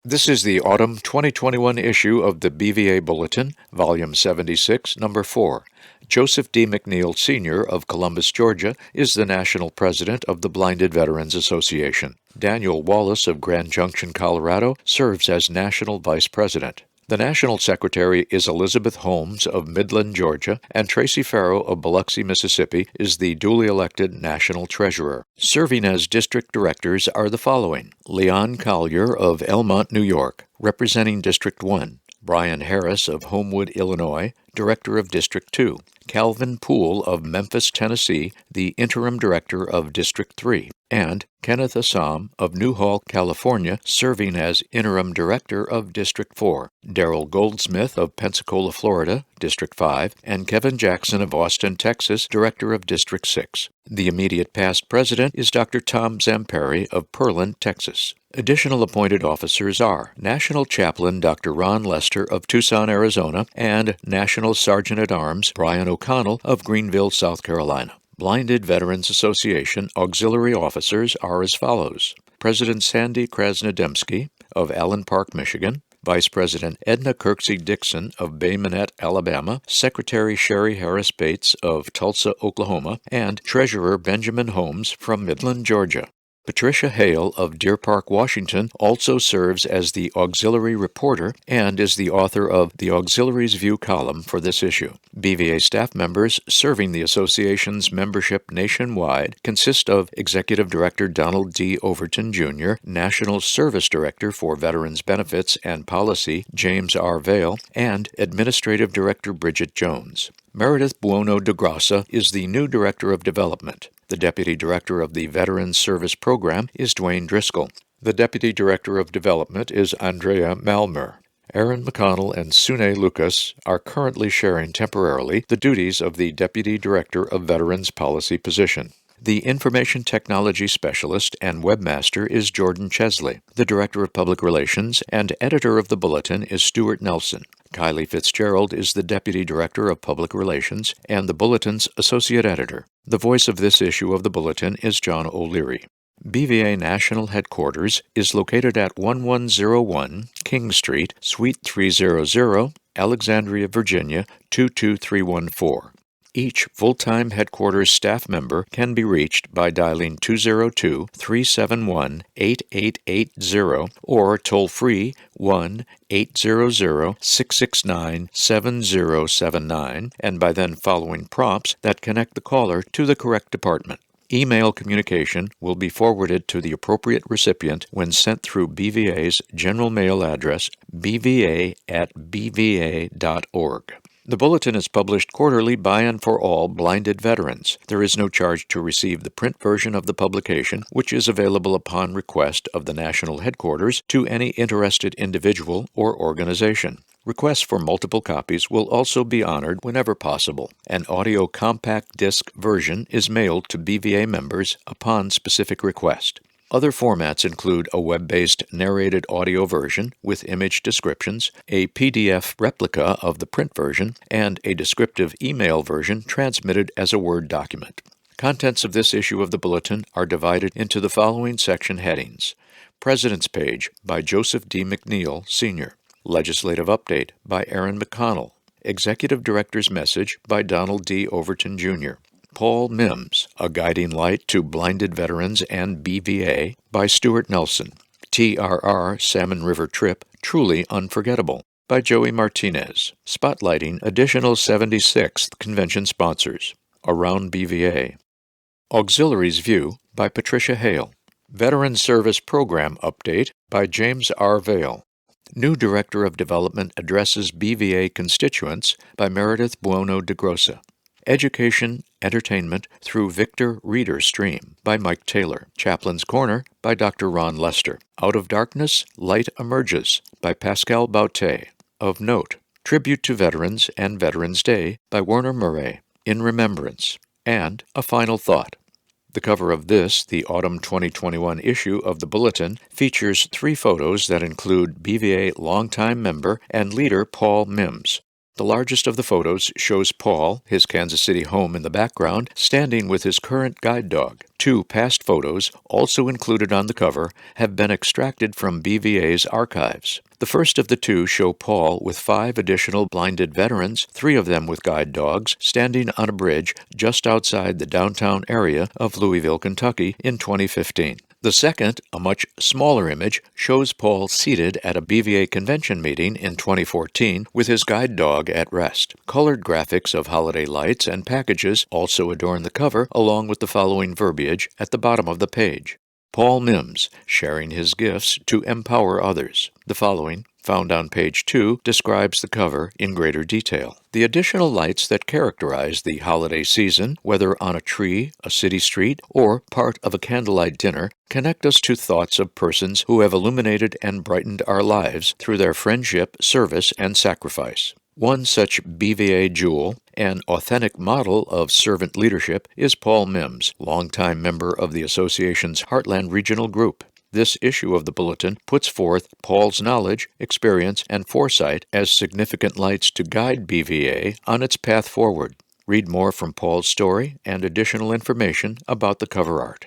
This is the autumn 2021 issue of the BVA Bulletin, Volume 76, Number 4. Joseph D. McNeil, Sr. of Columbus, Georgia, is the National President of the Blinded Veterans Association. Daniel Wallace of Grand Junction, Colorado, serves as National Vice President. The National Secretary is Elizabeth Holmes of Midland, Georgia, and Tracy Farrow of Biloxi, Mississippi, is the duly elected National Treasurer. Serving as District Directors are the following: Leon Collier of Elmont, New York, representing District 1. Brian Harris of Homewood, Illinois, Director of District 2. Calvin Poole of Memphis, Tennessee, the Interim Director of District 3. And Kenneth Assam of Newhall, California, serving as Interim Director of District 4. Darrell Goldsmith of Pensacola, Florida, District 5, and Kevin Jackson of Austin, Texas, Director of District 6. The immediate past president is Dr. Tom Zamperi of Pearland, Texas. Additional appointed officers are National Chaplain Dr. Ron Lester of Tucson, Arizona, and National Sergeant-at-Arms Brian O'Connell of Greenville, South Carolina. Blinded Veterans Association auxiliary officers are as follows: President Sandy Krasnodemsky of Allen Park, Michigan, Vice President Edna Kirksey Dixon of Bay Minette, Alabama, Secretary Sherry Harris Bates of Tulsa, Oklahoma, and Treasurer Benjamin Holmes from Midland, Georgia. Patricia Hale of Deer Park, Washington, also serves as the auxiliary reporter and is the author of the Auxiliaries View column for this issue. BVA staff members serving the association's membership nationwide consist of Executive Director Donald D. Overton, Jr., National Service Director for Veterans Benefits and Policy James R. Vale, and Administrative Director Bridget Jones. Meredith Buono de Grassa is the new Director of Development. The Deputy Director of the Veterans Service Program is Dwayne Driscoll. The Deputy Director of Development is Andrea Malmer. Aaron McConnell and Sune Lucas are currently sharing temporarily the duties of the Deputy Director of Veterans Policy position. The Information Technology Specialist and Webmaster is Jordan Chesley. The Director of Public Relations and Editor of the Bulletin is Stuart Nelson. Kylie Fitzgerald is the Deputy Director of Public Relations and the Bulletin's Associate Editor. The voice of this issue of the Bulletin is John O'Leary. BVA National Headquarters is located at 1101 King Street, Suite 300, Alexandria, Virginia 22314. Each full-time headquarters staff member can be reached by dialing 202-371-8880 or toll-free 1-800-669-7079 and by then following prompts that connect the caller to the correct department. Email communication will be forwarded to the appropriate recipient when sent through BVA's general mail address, bva@bva.org. The Bulletin is published quarterly by and for all blinded veterans. There is no charge to receive the print version of the publication, which is available upon request of the National Headquarters to any interested individual or organization. Requests for multiple copies will also be honored whenever possible. An audio compact disc version is mailed to BVA members upon specific request. Other formats include a web-based narrated audio version with image descriptions, a PDF replica of the print version, and a descriptive email version transmitted as a Word document. Contents of this issue of the Bulletin are divided into the following section headings: President's Page by Joseph D. McNeil, Sr., Legislative Update by Aaron McConnell, Executive Director's Message by Donald D. Overton, Jr., Paul Mims, A Guiding Light to Blinded Veterans and BVA by Stuart Nelson, TRR Salmon River Trip, Truly Unforgettable by Joey Martinez, spotlighting additional 76th convention sponsors, Around BVA, Auxiliaries View by Patricia Hale, Veteran Service Program Update by James R. Vale, New Director of Development Addresses BVA Constituents by Meredith Buono de Grassa, Education, Entertainment through Victor Reader Stream by Mike Taylor, Chaplain's Corner by Dr. Ron Lester, Out of Darkness, Light Emerges by Pascal Bauté. Of Note, Tribute to Veterans and Veterans Day by Werner Murray, In Remembrance, and A Final Thought. The cover of this, the autumn 2021 issue of the Bulletin, features 3 photos that include BVA longtime member and leader Paul Mims. The largest of the photos shows Paul, his Kansas City home in the background, standing with his current guide dog. 2 past photos, also included on the cover, have been extracted from BVA's archives. The first of the 2 show Paul with 5 additional blinded veterans, 3 of them with guide dogs, standing on a bridge just outside the downtown area of Louisville, Kentucky in 2015. The second, a much smaller image, shows Paul seated at a BVA convention meeting in 2014 with his guide dog at rest. Colored graphics of holiday lights and packages also adorn the cover, along with the following verbiage at the bottom of the page. Paul Mims, sharing his gifts to empower others. The following, found on page 2, describes the cover in greater detail. The additional lights that characterize the holiday season, whether on a tree, a city street, or part of a candlelight dinner, connect us to thoughts of persons who have illuminated and brightened our lives through their friendship, service, and sacrifice. One such BVA jewel, an authentic model of servant leadership, is Paul Mims, longtime member of the association's Heartland Regional Group. This issue of the Bulletin puts forth Paul's knowledge, experience, and foresight as significant lights to guide BVA on its path forward. Read more from Paul's story and additional information about the cover art.